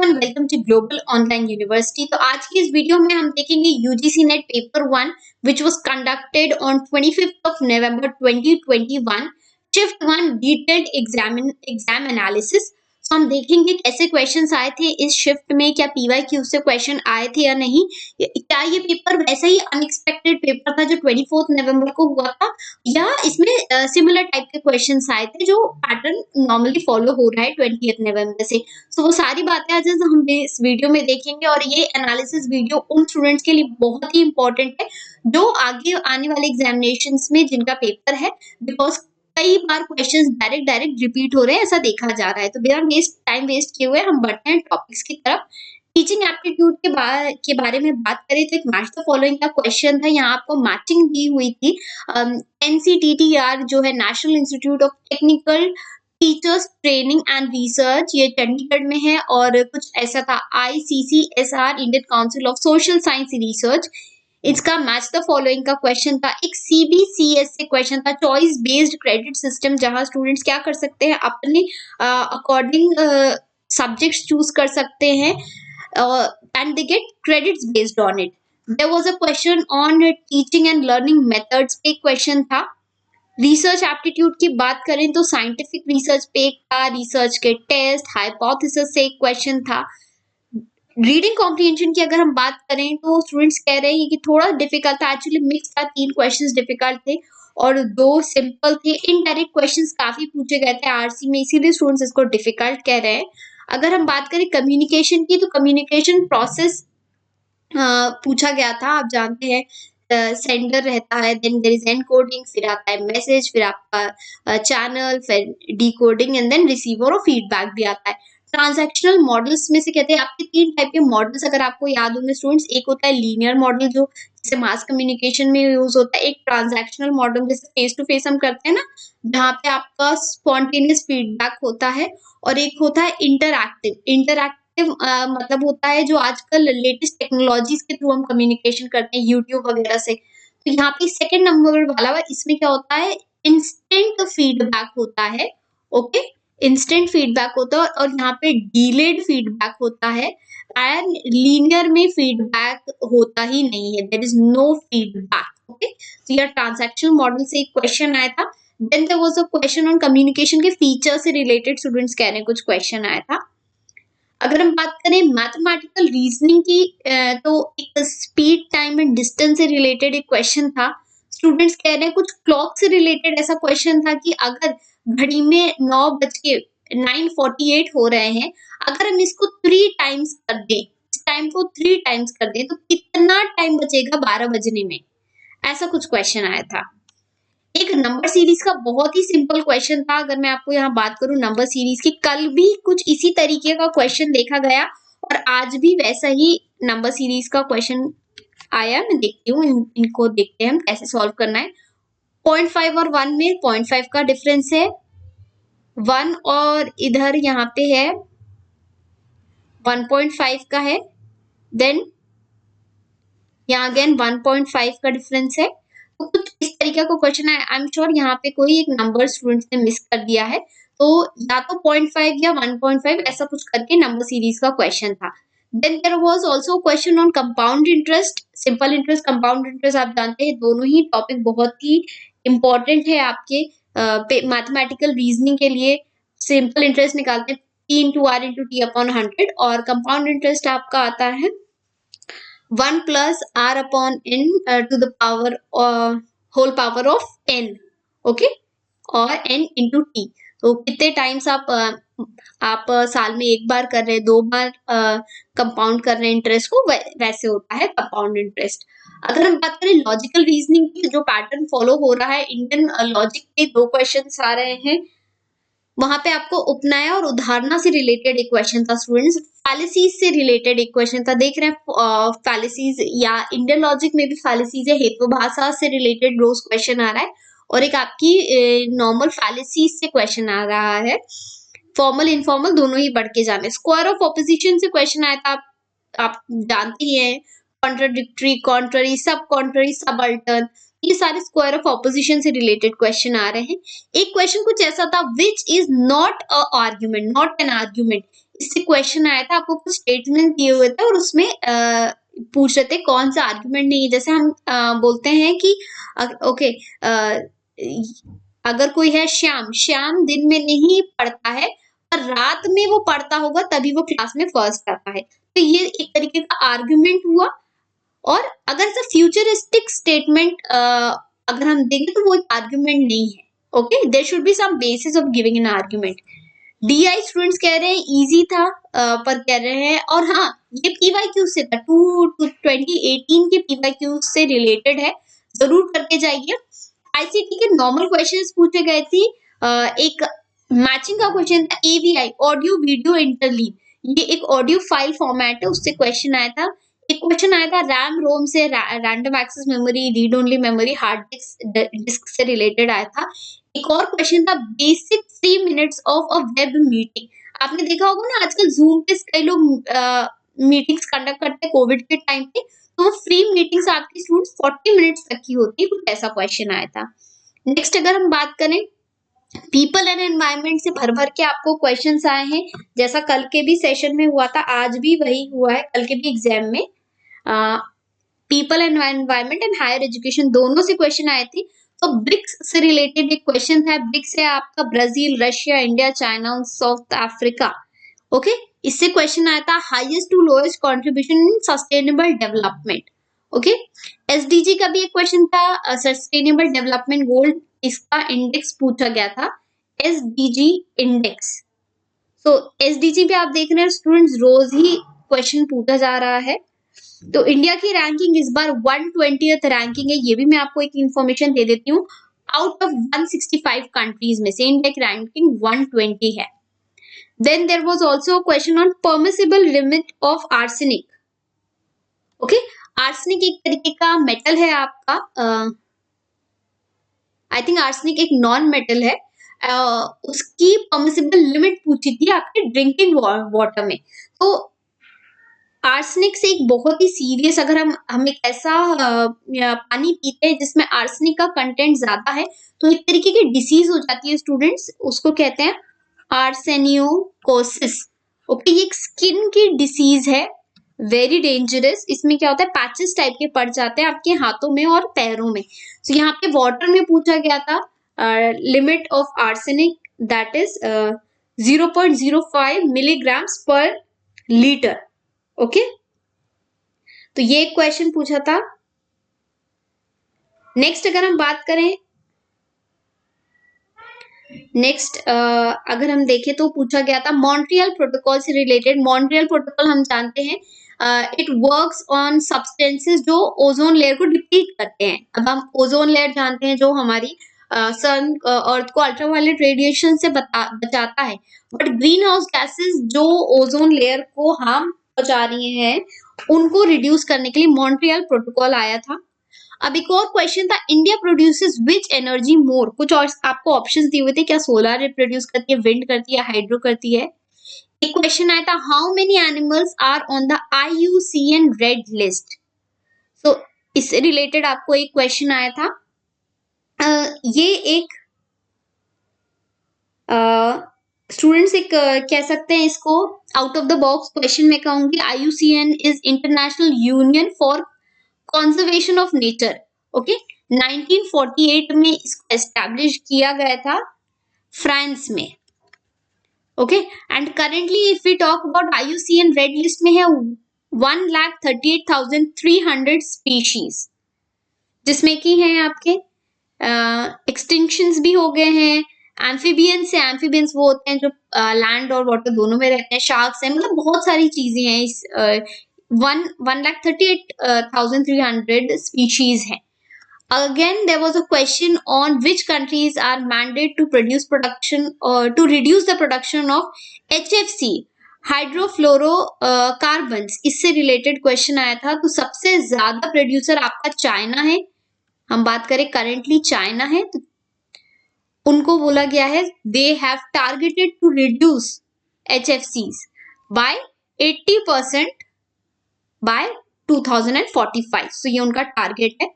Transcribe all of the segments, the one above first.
Everyone, welcome to global online university. तो आज की इस वीडियो में हम देखेंगे UGC NET paper 1 which was conducted on 25th of November 2021, shift 1 detailed exam analysis. तो हम देखेंगे कैसे क्वेश्चंस आए थे इस शिफ्ट में, क्या पीवाईक्यू से क्वेश्चन आए थे या नहीं, क्या ये पेपर वैसा ही अनएक्सपेक्टेड पेपर था जो 24 नवंबर को हुआ था, या इसमें सिमिलर टाइप के क्वेश्चंस आए थे जो पैटर्न नॉर्मली फॉलो हो रहा है 28 नवंबर से। तो वो सारी बातें आज हम इस वीडियो में देखेंगे और ये एनालिसिस वीडियो उन स्टूडेंट्स के लिए बहुत ही इंपॉर्टेंट है जो आगे आने वाले एग्जामिनेशंस में जिनका पेपर है, बिकॉज कई बार क्वेश्चंस डायरेक्ट रिपीट हो रहे हैं, ऐसा देखा जा रहा है। तो बिना टाइम वेस्ट किए हुए हम बढ़ते हैं टॉपिक्स की तरफ। टीचिंग एप्टीट्यूड के बारे में बात करें तो एक मैच द फॉलोइंग का क्वेश्चन था। यहाँ आपको मैचिंग दी हुई थी। NCTTR जो है national institute of technical teachers training and research, ये चंडीगढ़ में है, और कुछ ऐसा था ICCSR Indian council of social science research, इसका मैच द फॉलोइंग का क्वेश्चन था। एक CBCS से क्वेश्चन था, चॉइस बेस्ड क्रेडिट सिस्टम, जहां स्टूडेंट्स क्या कर सकते हैं, अपने अकॉर्डिंग सब्जेक्ट्स चूज कर सकते हैं and they get credits based on it. There was a question on teaching and learning methods पे क्वेश्चन था। रिसर्च एप्टीट्यूड की बात करें तो साइंटिफिक रिसर्च पे एक था, रिसर्च के टेस्ट हाइपोथेसिस से एक क्वेश्चन था। रीडिंग कॉम्प्रिहेंशन की अगर हम बात करें तो स्टूडेंट्स कह रहे हैं कि थोड़ा डिफिकल्ट था, एक्चुअली मिक्स था, 3 क्वेश्चंस डिफिकल्ट थे और 2 सिंपल थे। इनडायरेक्ट क्वेश्चंस काफी पूछे गए थे आरसी में, इसीलिए स्टूडेंट्स इसको डिफिकल्ट कह रहे हैं। अगर हम बात करें कम्युनिकेशन की तो कम्युनिकेशन प्रोसेस पूछा गया था। आप जानते हैं सेंडर रहता है, देन देयर इज एनकोडिंग, फिर आता है मैसेज, फिर आपका चैनल, फिर डिकोडिंग एंड देन रिसीवर और फीडबैक भी आता है। ट्रांजैक्शनल मॉडल्स में से कहते हैं आपके 3 टाइप के मॉडल्स अगर आपको याद होंगे स्टूडेंट्स। एक होता है लीनियर मॉडल जो जैसे मास कम्युनिकेशन में यूज होता है, एक ट्रांजैक्शनल मॉडल जैसे फेस टू फेस हम करते हैं ना, जहाँ पे आपका स्पॉन्टेनियस फीडबैक होता है, और एक होता है इंटरैक्टिव मतलब होता है जो आजकल लेटेस्ट टेक्नोलॉजीज के थ्रू हम कम्युनिकेशन करते हैं यूट्यूब वगैरह से। तो यहाँ पे सेकंड नंबर वाला हुआ, इसमें क्या होता है, इंस्टेंट फीडबैक होता है। ओके, इंस्टेंट फीडबैक होता है और यहाँ पे डिलेड फीडबैक होता है, एंड लीनियर में फीडबैक होता ही नहीं है, there is no feedback. Okay, तो यह ट्रांजैक्शनल मॉडल से एक क्वेश्चन आया था। Then there was a question on communication के फीचर से रिलेटेड स्टूडेंट्स कह रहे हैं कुछ क्वेश्चन आया था। अगर हम बात करें मैथमेटिकल रीजनिंग की तो एक स्पीड टाइम एंड डिस्टेंस से रिलेटेड एक क्वेश्चन था। स्टूडेंट्स कह रहे हैं कुछ क्लॉक से रिलेटेड ऐसा क्वेश्चन था कि अगर घड़ी में 9:48 हो रहे हैं, अगर हम इसको 3 टाइम्स कर दें, इस टाइम को 3 टाइम्स कर दें तो कितना टाइम बचेगा 12 बजने में, ऐसा कुछ क्वेश्चन आया था। एक नंबर सीरीज का बहुत ही सिंपल क्वेश्चन था। अगर मैं आपको यहाँ बात करूं नंबर सीरीज की, कल भी कुछ इसी तरीके का क्वेश्चन देखा गया और आज भी वैसा ही नंबर सीरीज का क्वेश्चन आया। मैं देखती हूँ, इनको देखते हैं हम कैसे सॉल्व करना है। 0.5 और 1 में 0.5 का डिफरेंस है, 1 और इधर यहाँ पे है 1.5 का है, देन यहाँ अगेन 1.5 का डिफरेंस है। तो कुछ इस तरीके का क्वेश्चन है। आई एम श्योर यहाँ पे कोई एक नंबर स्टूडेंट्स ने मिस कर दिया है, तो या तो 0.5 या 1.5 ऐसा कुछ करके नंबर सीरीज का क्वेश्चन था। Then there was also question on compound interest, simple interest, compound interest. आप जानते हैं दोनों ही टॉपिक बहुत ही इंपॉर्टेंट है आपके मैथमेटिकल रीजनिंग के लिए। सिंपल इंटरेस्ट निकालते हैं P into R into T upon 100, और कंपाउंड इंटरेस्ट आपका आता है 1 plus R upon N to the power whole power of n, okay, और n into t। तो कितने टाइम्स आप साल में एक बार कर रहे हैं, 2 बार कंपाउंड कर रहे हैं इंटरेस्ट को, वैसे होता है कंपाउंड इंटरेस्ट। अगर हम बात करें लॉजिकल रीजनिंग की, जो पैटर्न फॉलो हो रहा है, इंडियन लॉजिक के 2 क्वेश्चंस आ रहे हैं, वहां पे आपको उपनय और उदाहरणा से रिलेटेड एक क्वेश्चन था स्टूडेंट्स। फैलिसीज से रिलेटेड एक क्वेश्चन था। देख रहे हैं फैलिसीज, या इंडियन लॉजिक में भी फैलिसीज है, हेतुभाषा से रिलेटेड रोज क्वेश्चन आ रहा है, और एक आपकी नॉर्मल फैलिसीज से क्वेश्चन आ रहा है। फॉर्मल इनफॉर्मल दोनों ही बढ़ के जाने। स्क्वायर ऑफ ऑपोजिशन से क्वेश्चन आया था, आप जानते ही हैं, कॉन्ट्राडिक्टरी, कॉन्ट्ररी, सब कॉन्ट्ररी, सब अल्टर्न, ये सारे स्क्वायर ऑफ ऑपोजिशन से रिलेटेड क्वेश्चन आ रहे हैं। एक क्वेश्चन कुछ ऐसा था, which is not a argument, not an argument. इससे क्वेश्चन आया था, आपको कुछ स्टेटमेंट दिए हुए थे और उसमें पूछ रहे थे कौन सा आर्गुमेंट नहीं है। जैसे हम बोलते हैं कि ओके, अगर कोई है श्याम, श्याम दिन में नहीं पढ़ता है और रात में वो पढ़ता होगा तभी वो क्लास में फर्स्ट आता है, तो ये एक तरीके का आर्गुमेंट हुआ। और अगर फ्यूचरिस्टिक स्टेटमेंट अगर हम देंगे तो वो एक आर्गुमेंट नहीं है। Okay, there should be some basis of giving an argument. DI students कह रहे हैं इजी था, पर कह रहे हैं, और हाँ ये पीवाईक्यू से था, 2018 के पीवाईक्यू से रिलेटेड है, जरूर करके जाइए। आईसीटी के नॉर्मल क्वेश्चंस पूछे गए थे। एक मैचिंग का क्वेश्चन था, एवीआई ऑडियो वीडियो इंटरलीव, ये एक ऑडियो फाइल फॉर्मेट है, उससे क्वेश्चन आया था। एक क्वेश्चन आया था रैम रोम से, random access memory, read only memory, hard disk से रिलेटेड आया था। एक और क्वेश्चन था basic 3 minutes of a web meeting. आपने देखा होगा ना आजकल जूम पे कई लोग मीटिंग्स कंडक्ट करते हैं कोविड के टाइम पे, तो वो फ्री मीटिंग्स आपकी स्टूडेंट्स 40 मिनट्स तक की होती है, कुछ ऐसा क्वेश्चन आया था। नेक्स्ट अगर हम बात करें, पीपल एंड एनवायरनमेंट से भर भर के आपको क्वेश्चंस आए हैं, जैसा कल के भी सेशन में हुआ था, आज भी वही हुआ है, कल के भी एग्जाम में people and environment and higher education दोनों से क्वेश्चन आए थे। तो ब्रिक्स से रिलेटेड एक क्वेश्चन था, ब्रिक्स है आपका ब्राजील, रशिया, इंडिया, चाइना और साउथ अफ्रीका। ओके, इससे क्वेश्चन आया था highest to lowest contribution in sustainable development. Okay, SDG का भी एक क्वेश्चन था, सस्टेनेबल डेवलपमेंट गोल, इसका इंडेक्स पूछा गया था, एसडीजी इंडेक्स। सो एसडीजी पे आप देख रहे हैं स्टूडेंट्स, रोज ही क्वेश्चन पूछा जा रहा है। तो इंडिया की रैंकिंग इस बार 120th रैंकिंग है, ये भी मैं आपको एक इंफॉर्मेशन दे देती हूँ। आउट ऑफ 165 कंट्रीज में से इंडिया की रैंकिंग 120 है। Then there was also question on permissible limit of arsenic. Okay, arsenic एक तरीके का मेटल है आपका, आई थिंक आर्सेनिक एक नॉन मेटल है। उसकी परमिसिबल लिमिट पूछी थी आपके ड्रिंकिंग वाटर में। तो आर्सेनिक से एक बहुत ही सीरियस, अगर हम एक ऐसा पानी पीते हैं जिसमें आर्सेनिक का कंटेंट ज्यादा है, तो एक तरीके की डिसीज हो जाती है स्टूडेंट्स, उसको कहते हैं आर्सेनियोकोसिस। ओके, ये एक स्किन की डिसीज है, वेरी डेंजरस। इसमें क्या होता है, पैचेस टाइप के पड़ जाते हैं आपके हाथों में और पैरों में। तो यहाँ पे वाटर में पूछा गया था limit of arsenic, that is 0.05 milligrams पर लीटर। ओके, तो ये एक क्वेश्चन पूछा था। नेक्स्ट अगर हम बात करें, अगर हम देखें तो पूछा गया था मॉन्ट्रियल प्रोटोकॉल से रिलेटेड। मॉन्ट्रियल प्रोटोकॉल हम जानते हैं, इट वर्क्स ऑन सब्सटेंसेस जो ओजोन लेयर को डिप्लीट करते हैं। अब हम ओजोन लेयर जानते हैं जो हमारी सन अर्थ को अल्ट्रावायलेट रेडिएशन से बचाता है, बट ग्रीन हाउस गैसेस जो ओजोन लेयर को हार्म पहुंचा रही हैं, उनको रिड्यूस करने के लिए मॉन्ट्रियल प्रोटोकॉल आया था। अब एक और क्वेश्चन था, इंडिया प्रोड्यूसेस विच एनर्जी मोर। कुछ और आपको ऑप्शंस दिए हुए थे, क्या सोलर प्रोड्यूस करती है, विंड करती है, हाइड्रो करती है। एक क्वेश्चन आया था how many animals are on the IUCN red list. So इससे रिलेटेड आपको एक क्वेश्चन आया था। ये एक स्टूडेंट्स एक कह सकते हैं इसको out of the box question में कहूंगी। IUCN is international union for conservation of nature. Okay, 1948 में इसको एस्टैब्लिश किया गया था फ्रांस में। ओके, and currently if we talk about IUCN red list में है 1,38,300 स्पीशीज, जिसमें की हैं आपके एक्सटिंक्शंस भी हो गए हैं। एम्फीबियंस से, एम्फीबियंस वो होते हैं जो लैंड और वाटर दोनों में रहते हैं, शार्क्स हैं, मतलब बहुत सारी चीजें हैं। इस 1,38,300 स्पीशीज हैं। Again, there was a question on which countries are mandated to to reduce the production of HFC, हाइड्रोफ्लोरोकार्बन्स। इससे रिलेटेड क्वेश्चन आया था। तो सबसे ज्यादा प्रोड्यूसर आपका चाइना है, हम बात करें करेंटली चाइना है, तो उनको बोला गया है they have targeted to reduce HFCs by 80% by 2045। So ये उनका टारगेट है।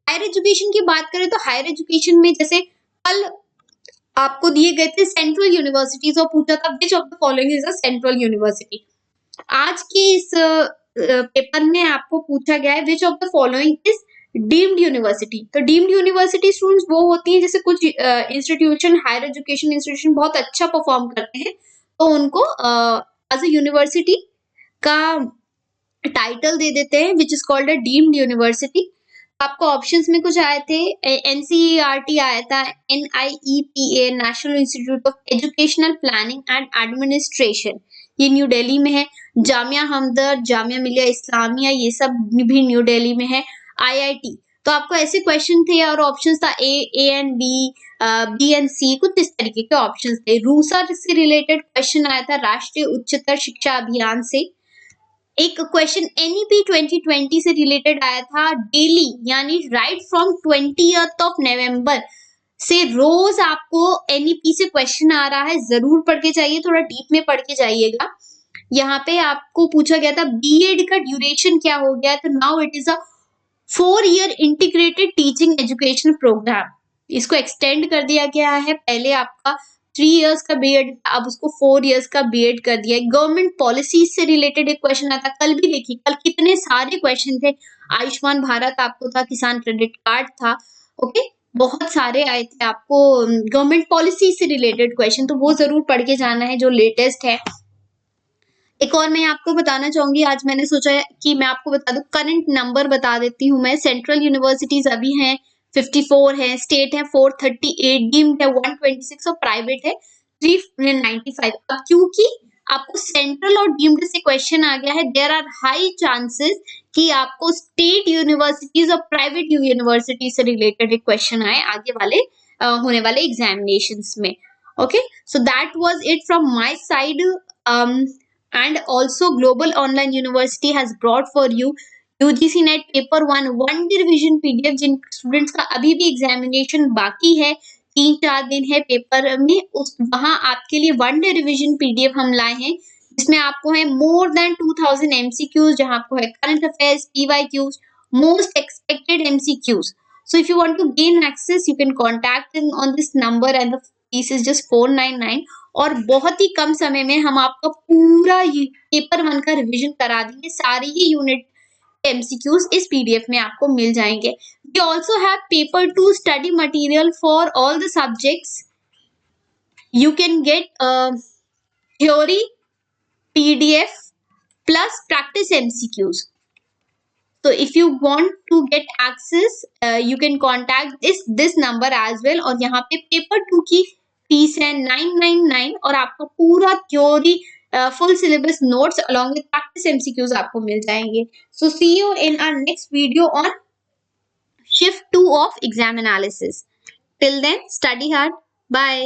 हायर एजुकेशन की बात करें तो हायर एजुकेशन में जैसे कल आपको दिए गए थे सेंट्रल यूनिवर्सिटीज और पूछा था which of the following is a central university. आज के इस पेपर में आपको पूछा गया है which of the following is deemed university. तो डीम्ड यूनिवर्सिटी स्टूडेंट्स वो होती हैं जैसे कुछ इंस्टीट्यूशन, हायर एजुकेशन इंस्टीट्यूशन बहुत अच्छा परफॉर्म करते हैं तो उनको एज अ यूनिवर्सिटी का टाइटल दे देते हैं which is called a deemed university. आपको ऑप्शंस में कुछ आए थे, एनसीईआरटी आया था, NIEPA national institute of educational planning and administration, ये न्यू दिल्ली में है। जामिया हमदर्द, जामिया मिलिया इस्लामिया, ये सब भी न्यू दिल्ली में है। आईआईटी, तो आपको ऐसे क्वेश्चन थे और ऑप्शंस था A and B, B and C, कुछ इस तरीके के ऑप्शंस थे। रूसा से रिलेटेड क्वेश्चन आया था राष्ट्रीय उच्चतर शिक्षा अभियान से। एक क्वेश्चन एनईपी 2020 से रिलेटेड आया था डेली, यानी right from 20th of November से रोज आपको एनईपी से क्वेश्चन आ रहा है, जरूर पढ़ के जाइए, थोड़ा डीप में पढ़ के जाइएगा। यहाँ पे आपको पूछा गया था बीएड का ड्यूरेशन क्या हो गया है, तो now it is a 4 year integrated teaching education program. इसको एक्सटेंड कर दिया गया है, पहले आपका 3 years का बीएड, अब उसको 4 years का बीएड कर दिया है। गवर्नमेंट पॉलिसीज से रिलेटेड एक क्वेश्चन आता, कल भी देखिए, कल कितने सारे क्वेश्चन थे। आयुष्मान भारत आपको था, किसान क्रेडिट कार्ड था, ओके, बहुत सारे आए थे आपको गवर्नमेंट पॉलिसी से रिलेटेड क्वेश्चन, तो वो जरूर पढ़ के जाना है जो लेटेस्ट है। एक और मैं आपको बताना चाहूंगी, आज मैंने सोचा है कि मैं आपको बता दूं, करंट नंबर बता देती हूँ मैं। सेंट्रल यूनिवर्सिटीज अभी हैं 54 है, स्टेट है 438, डीम्ड है 126 और प्राइवेट है 395। अब क्योंकि आपको सेंट्रल और डीम्ड से क्वेश्चन आ गया है, देयर आर हाई चांसेस कि आपको स्टेट यूनिवर्सिटीज और प्राइवेट यूनिवर्सिटी से रिलेटेड एक क्वेश्चन आए आगे वाले होने वाले एग्जामिनेशंस में। Okay, so that was it from my side. And also Global Online University has brought for you UGC NET paper 1 one day revision PDF. जिन स्टूडेंट्स का अभी भी एग्जामिनेशन बाकी है, 3-4 दिन है पेपर में, उस वहां आपके लिए वन डे रिविजन पीडीएफ हम लाए हैं, जिसमें आपको है मोर देन 2000 एमसीक्यूज, जहां आपको है current affairs, PYQs, most expected MCQs. So if you want to gain access, you can contact them on this number and the fees is just 499। और बहुत ही कम समय में हम आपका पूरा पेपर 1 का रिवीजन करा देंगे, सारी ही यूनिट एमसीक्यूज इस पीडीएफ में आपको मिल जाएंगे। We also have paper 2 study material for all the subjects. You can get theory PDF plus practice MCQs. So if you want to get access, you can contact this number as well। और यहाँ पे paper 2 की fees है 999 और आपका पूरा theory full syllabus notes along with practice MCQs आपको मिल जाएंगे। So see you in our next video on shift 2 of exam analysis. Till then, study hard. Bye.